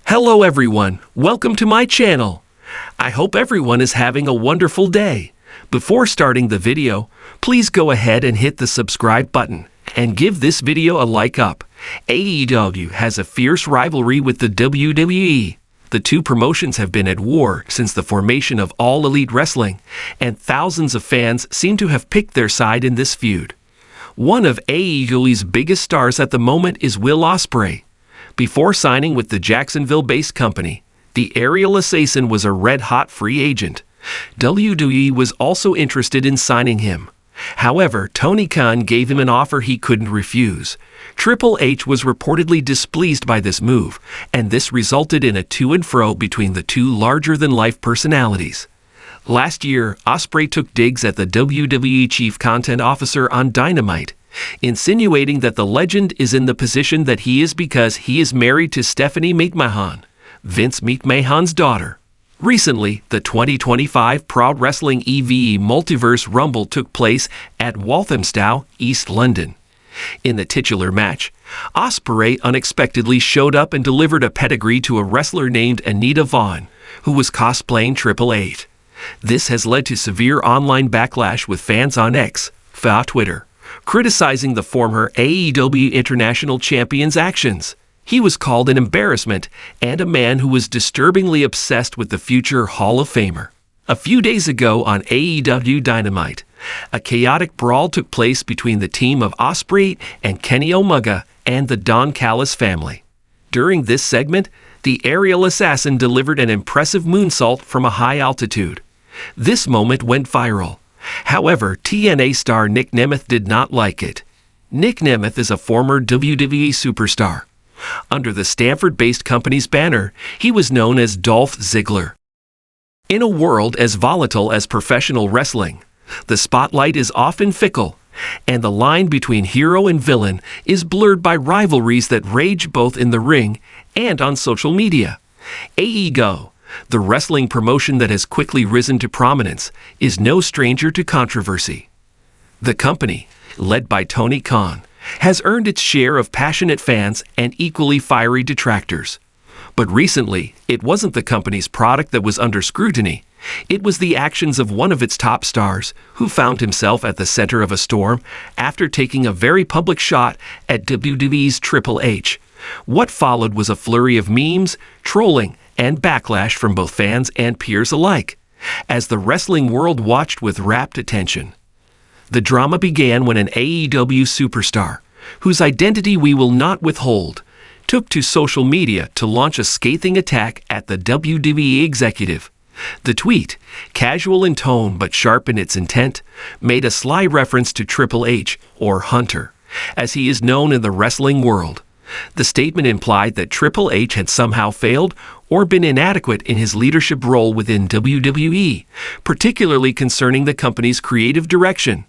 Hello everyone, welcome to my channel. I hope everyone is having a wonderful day. Before starting the video, please go ahead and hit the subscribe button and give this video a like up. AEW has a fierce rivalry with the WWE. The two promotions have been at war since the formation of All Elite Wrestling, and thousands of fans seem to have picked their side in this feud. One of AEW's biggest stars at the moment is Will Ospreay. Before signing with the Jacksonville-based company, the aerial assassin was a red-hot free agent. WWE was also interested in signing him. However, Tony Khan gave him an offer he couldn't refuse. Triple H was reportedly displeased by this move, and this resulted in a to-and-fro between the two larger-than-life personalities. Last year, Ospreay took digs at the WWE Chief Content Officer on Dynamite, insinuating that the legend is in the position that he is because he is married to Stephanie McMahon, Vince McMahon's daughter. Recently, the 2025 Pro Wrestling EVE Multiverse Rumble took place at Walthamstow, East London. In the titular match, Ospreay unexpectedly showed up and delivered a pedigree to a wrestler named Anita Vaughn, who was cosplaying Triple H. This has led to severe online backlash with fans on X, Twitter, criticizing the former AEW International Champion's actions. He was called an embarrassment and a man who was disturbingly obsessed with the future Hall of Famer. A few days ago on AEW Dynamite, a chaotic brawl took place between the team of Ospreay and Kenny Omega and the Don Callis family. During this segment, the aerial assassin delivered an impressive moonsault from a high altitude. This moment went viral. However, TNA star Nick Nemeth did not like it. Nick Nemeth is a former WWE superstar. Under the Stanford-based company's banner, he was known as Dolph Ziggler. In a world as volatile as professional wrestling, the spotlight is often fickle, and the line between hero and villain is blurred by rivalries that rage both in the ring and on social media. AEW, the wrestling promotion that has quickly risen to prominence, is no stranger to controversy. The company, led by Tony Khan, has earned its share of passionate fans and equally fiery detractors. But recently, it wasn't the company's product that was under scrutiny. It was the actions of one of its top stars, who found himself at the center of a storm after taking a very public shot at WWE's Triple H. What followed was a flurry of memes, trolling, and backlash from both fans and peers alike, as the wrestling world watched with rapt attention. The drama began when an AEW superstar, whose identity we will not withhold, took to social media to launch a scathing attack at the WWE executive. The tweet, casual in tone but sharp in its intent, made a sly reference to Triple H, or Hunter, as he is known in the wrestling world. The statement implied that Triple H had somehow failed or been inadequate in his leadership role within WWE, particularly concerning the company's creative direction.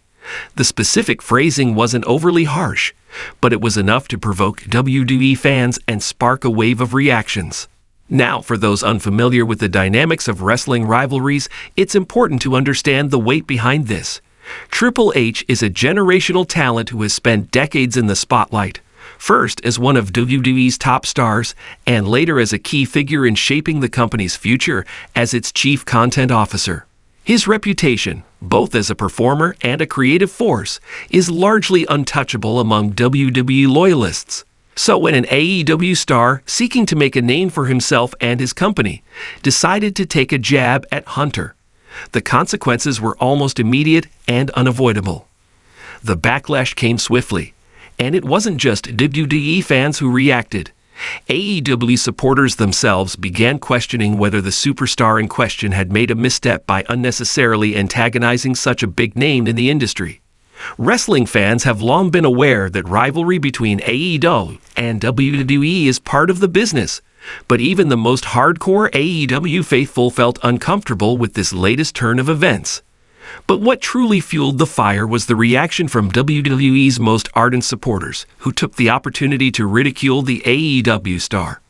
The specific phrasing wasn't overly harsh, but it was enough to provoke WWE fans and spark a wave of reactions. Now, for those unfamiliar with the dynamics of wrestling rivalries, it's important to understand the weight behind this. Triple H is a generational talent who has spent decades in the spotlight, first as one of WWE's top stars, and later as a key figure in shaping the company's future as its chief content officer. His reputation, both as a performer and a creative force, is largely untouchable among WWE loyalists. So when an AEW star, seeking to make a name for himself and his company, decided to take a jab at Hunter, the consequences were almost immediate and unavoidable. The backlash came swiftly, and it wasn't just WWE fans who reacted. AEW supporters themselves began questioning whether the superstar in question had made a misstep by unnecessarily antagonizing such a big name in the industry. Wrestling fans have long been aware that rivalry between AEW and WWE is part of the business, but even the most hardcore AEW faithful felt uncomfortable with this latest turn of events. But what truly fueled the fire was the reaction from WWE's most ardent supporters, who took the opportunity to ridicule the AEW star.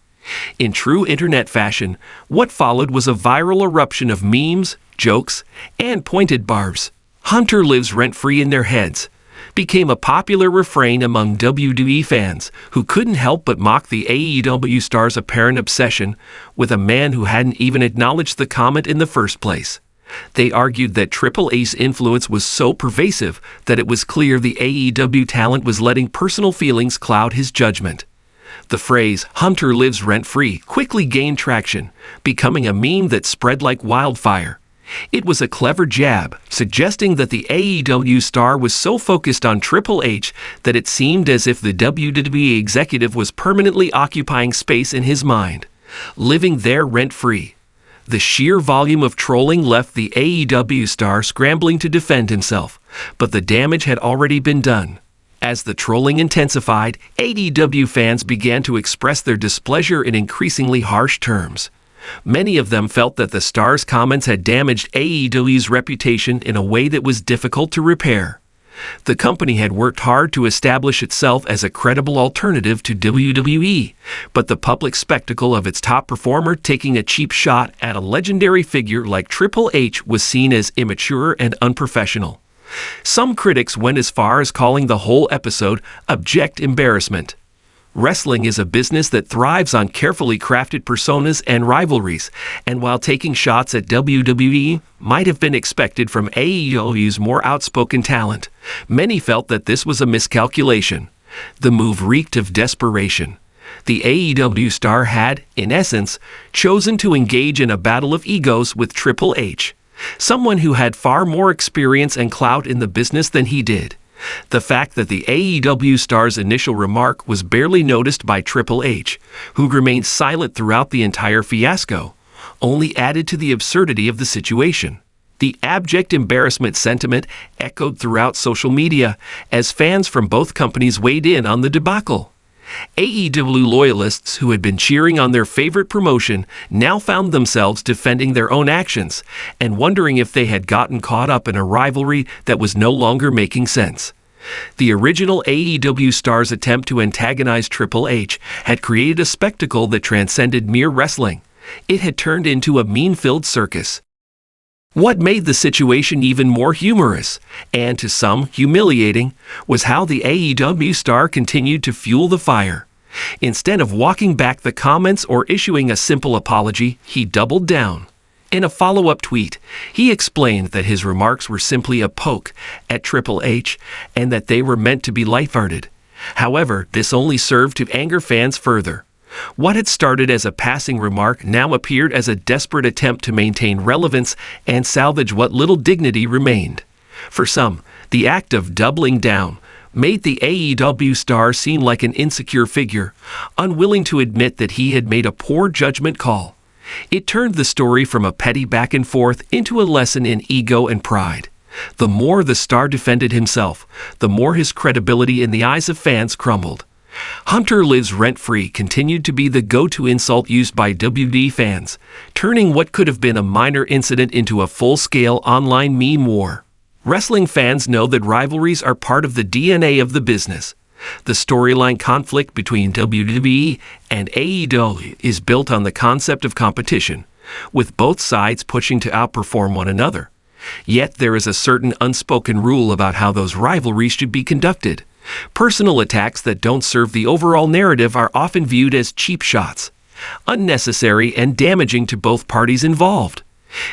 In true internet fashion, what followed was a viral eruption of memes, jokes, and pointed barbs. Hunter lives rent-free in their heads, became a popular refrain among WWE fans who couldn't help but mock the AEW star's apparent obsession with a man who hadn't even acknowledged the comment in the first place. They argued that Triple H's influence was so pervasive that it was clear the AEW talent was letting personal feelings cloud his judgment. The phrase, "Hunter lives rent-free," quickly gained traction, becoming a meme that spread like wildfire. It was a clever jab, suggesting that the AEW star was so focused on Triple H that it seemed as if the WWE executive was permanently occupying space in his mind, living there rent-free. The sheer volume of trolling left the AEW star scrambling to defend himself, but the damage had already been done. As the trolling intensified, AEW fans began to express their displeasure in increasingly harsh terms. Many of them felt that the star's comments had damaged AEW's reputation in a way that was difficult to repair. The company had worked hard to establish itself as a credible alternative to WWE, but the public spectacle of its top performer taking a cheap shot at a legendary figure like Triple H was seen as immature and unprofessional. Some critics went as far as calling the whole episode abject embarrassment. Wrestling is a business that thrives on carefully crafted personas and rivalries, and while taking shots at WWE might have been expected from AEW's more outspoken talent, many felt that this was a miscalculation. The move reeked of desperation. The AEW star had, in essence, chosen to engage in a battle of egos with Triple H, someone who had far more experience and clout in the business than he did. The fact that the AEW star's initial remark was barely noticed by Triple H, who remained silent throughout the entire fiasco, only added to the absurdity of the situation. The abject embarrassment sentiment echoed throughout social media as fans from both companies weighed in on the debacle. AEW loyalists who had been cheering on their favorite promotion now found themselves defending their own actions and wondering if they had gotten caught up in a rivalry that was no longer making sense. The original AEW star's attempt to antagonize Triple H had created a spectacle that transcended mere wrestling. It had turned into a meme-filled circus. What made the situation even more humorous, and to some humiliating, was how the AEW star continued to fuel the fire. Instead of walking back the comments or issuing a simple apology, he doubled down. In a follow-up tweet, he explained that his remarks were simply a poke at Triple H and that they were meant to be lighthearted. However, this only served to anger fans further. What had started as a passing remark now appeared as a desperate attempt to maintain relevance and salvage what little dignity remained. For some, the act of doubling down made the AEW star seem like an insecure figure, unwilling to admit that he had made a poor judgment call. It turned the story from a petty back and forth into a lesson in ego and pride. The more the star defended himself, the more his credibility in the eyes of fans crumbled. "Hunter lives rent-free" continued to be the go-to insult used by WWE fans, turning what could have been a minor incident into a full-scale online meme war. Wrestling fans know that rivalries are part of the DNA of the business. The storyline conflict between WWE and AEW is built on the concept of competition, with both sides pushing to outperform one another. Yet there is a certain unspoken rule about how those rivalries should be conducted. Personal attacks that don't serve the overall narrative are often viewed as cheap shots, unnecessary and damaging to both parties involved.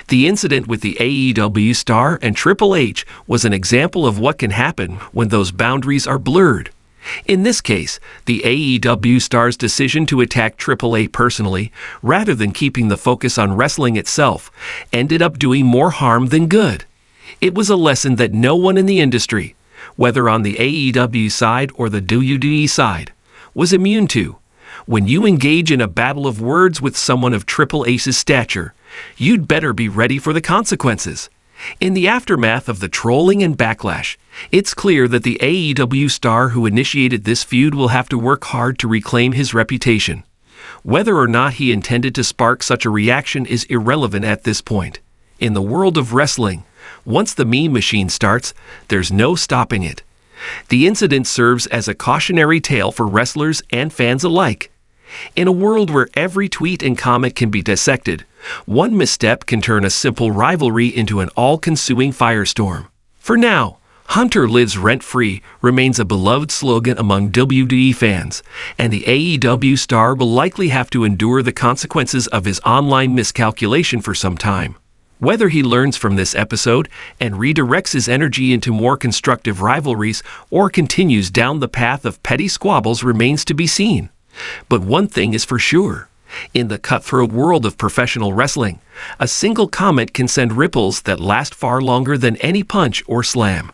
The incident with the AEW star and Triple H was an example of what can happen when those boundaries are blurred. In this case, the AEW star's decision to attack Triple H personally, rather than keeping the focus on wrestling itself, ended up doing more harm than good. It was a lesson that no one in the industry, whether on the AEW side or the WWE side, was immune to. When you engage in a battle of words with someone of Triple H's stature, you'd better be ready for the consequences. In the aftermath of the trolling and backlash, it's clear that the AEW star who initiated this feud will have to work hard to reclaim his reputation. Whether or not he intended to spark such a reaction is irrelevant at this point. In the world of wrestling, once the meme machine starts, there's no stopping it. The incident serves as a cautionary tale for wrestlers and fans alike. In a world where every tweet and comment can be dissected, one misstep can turn a simple rivalry into an all-consuming firestorm. For now, Hunter lives rent-free remains a beloved slogan among WWE fans, and the AEW star will likely have to endure the consequences of his online miscalculation for some time. Whether he learns from this episode and redirects his energy into more constructive rivalries or continues down the path of petty squabbles remains to be seen. But one thing is for sure. In the cutthroat world of professional wrestling, a single comment can send ripples that last far longer than any punch or slam.